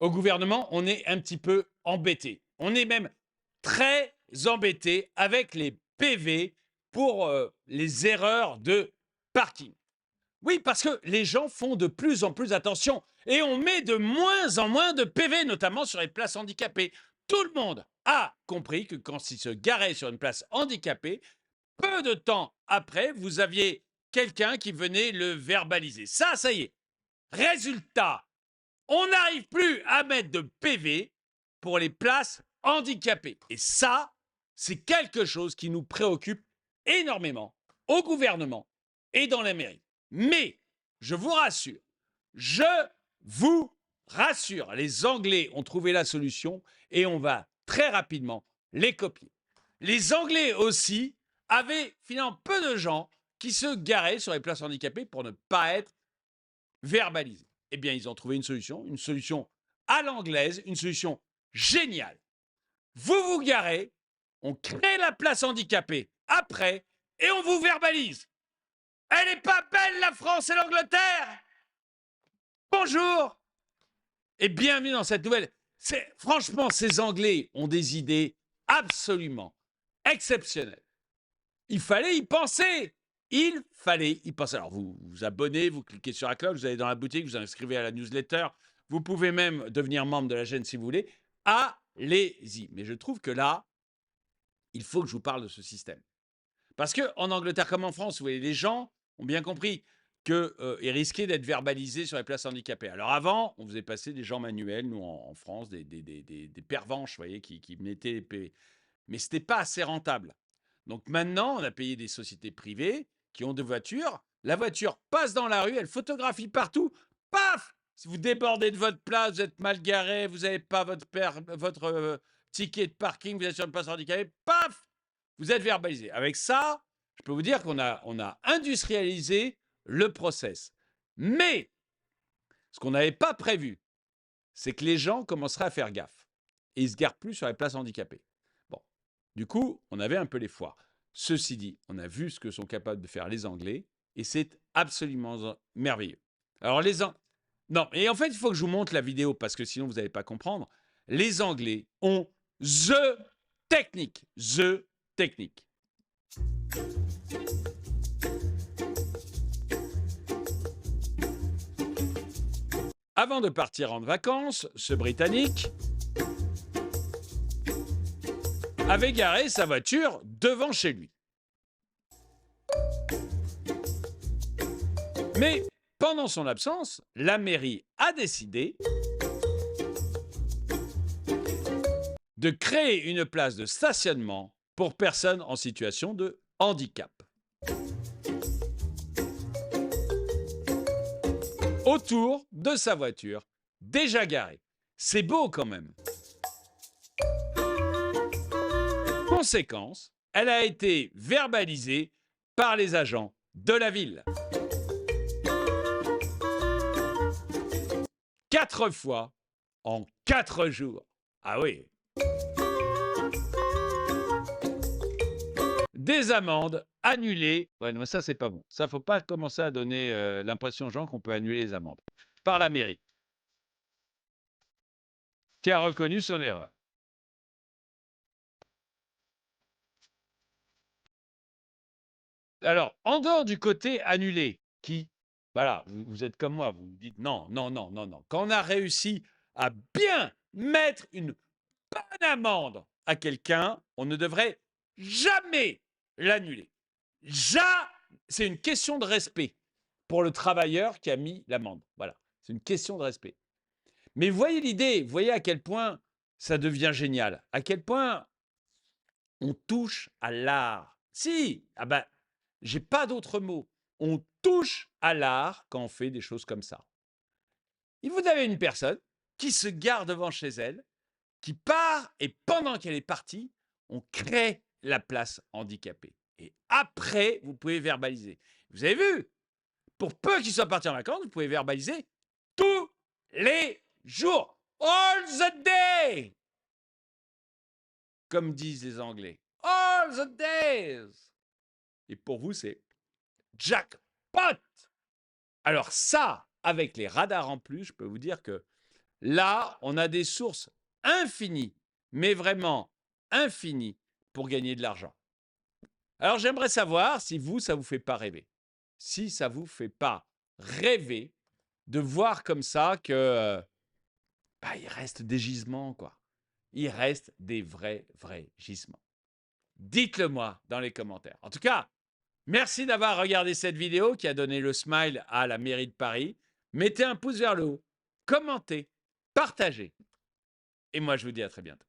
au gouvernement, on est un petit peu embêté. On est même très embêté avec les PV pour les erreurs de parking. Oui, parce que les gens font de plus en plus attention et on met de moins en moins de PV, notamment sur les places handicapées. Tout le monde a compris que quand il se garait sur une place handicapée, peu de temps après, vous aviez quelqu'un qui venait le verbaliser. Ça y est. Résultat, on n'arrive plus à mettre de PV pour les places handicapées. Et ça, c'est quelque chose qui nous préoccupe énormément au gouvernement et dans la mairie. Mais, je vous rassure, les Anglais ont trouvé la solution et on va très rapidement les copier. Les Anglais aussi avaient finalement peu de gens qui se garaient sur les places handicapées pour ne pas être verbalisés. Eh bien, ils ont trouvé une solution à l'anglaise, une solution géniale. Vous vous garez, on crée la place handicapée après et on vous verbalise. Elle n'est pas belle, la France et l'Angleterre. Bonjour et bienvenue dans cette nouvelle. Franchement, ces Anglais ont des idées absolument exceptionnelles. Il fallait y penser. Il fallait y penser. Alors, vous vous abonnez, vous cliquez sur la cloche, vous allez dans la boutique, vous inscrivez à la newsletter. Vous pouvez même devenir membre de la chaîne si vous voulez. Allez-y. Mais je trouve que là, il faut que je vous parle de ce système. Parce qu'en Angleterre comme en France, vous voyez, les gens ont bien compris qu'ils risquaient d'être verbalisés sur les places handicapées. Alors avant, on faisait passer des gens manuels, nous en France, des pervenches, vous voyez, qui mettaient les PV. Mais ce n'était pas assez rentable. Donc maintenant, on a payé des sociétés privées qui ont des voitures. La voiture passe dans la rue, elle photographie partout. Paf! Si vous débordez de votre place, vous êtes mal garé, vous n'avez pas votre ticket de parking, vous êtes sur une place handicapée, paf! Vous êtes verbalisé. Avec ça, je peux vous dire qu'on a industrialisé le process. Mais ce qu'on n'avait pas prévu, c'est que les gens commenceraient à faire gaffe. Et ils ne se garent plus sur les places handicapées. Bon, du coup, on avait un peu les foires. Ceci dit, on a vu ce que sont capables de faire les Anglais, et c'est absolument merveilleux. Alors non, et en fait, il faut que je vous montre la vidéo, parce que sinon, vous n'allez pas comprendre. Les Anglais ont THE technique. THE technique. Avant de partir en vacances, ce Britannique avait garé sa voiture devant chez lui. Mais pendant son absence, la mairie a décidé de créer une place de stationnement pour personnes en situation de handicap. Autour de sa voiture, déjà garée. C'est beau quand même. Conséquence, elle a été verbalisée par les agents de la ville. 4 fois en 4 jours. Ah oui. Des amendes annulées. Ouais, mais ça, c'est pas bon. Ça, faut pas commencer à donner l'impression aux gens qu'on peut annuler les amendes. Par la mairie, qui a reconnu son erreur. Alors, en dehors du côté annulé, qui, voilà, vous êtes comme moi, vous me dites non, non, non, non, non. Quand on a réussi à bien mettre une bonne amende à quelqu'un, on ne devrait jamais l'annuler. C'est une question de respect pour le travailleur qui a mis l'amende. Voilà, c'est une question de respect. Mais voyez l'idée, voyez à quel point ça devient génial, à quel point on touche à l'art. Si, ah ben, j'ai pas d'autre mot. On touche à l'art quand on fait des choses comme ça. Et vous avez une personne qui se gare devant chez elle, qui part, et pendant qu'elle est partie, on crée la place handicapée. Et après, vous pouvez verbaliser. Vous avez vu, pour peu qu'il soit parti en vacances, vous pouvez verbaliser tous les jours. All the day! Comme disent les Anglais. All the days! Et pour vous, c'est jackpot! Alors ça, avec les radars en plus, je peux vous dire que Là, on a des sources infinies, mais vraiment infinies, pour gagner de l'argent. Alors, j'aimerais savoir si vous, ça vous fait pas rêver. Si ça vous fait pas rêver de voir comme ça que il reste des gisements, quoi. Il reste des vrais gisements. Dites-le moi dans les commentaires. En tout cas, merci d'avoir regardé cette vidéo qui a donné le smile à la mairie de Paris. Mettez un pouce vers le haut, commentez, partagez. Et moi, je vous dis à très bientôt.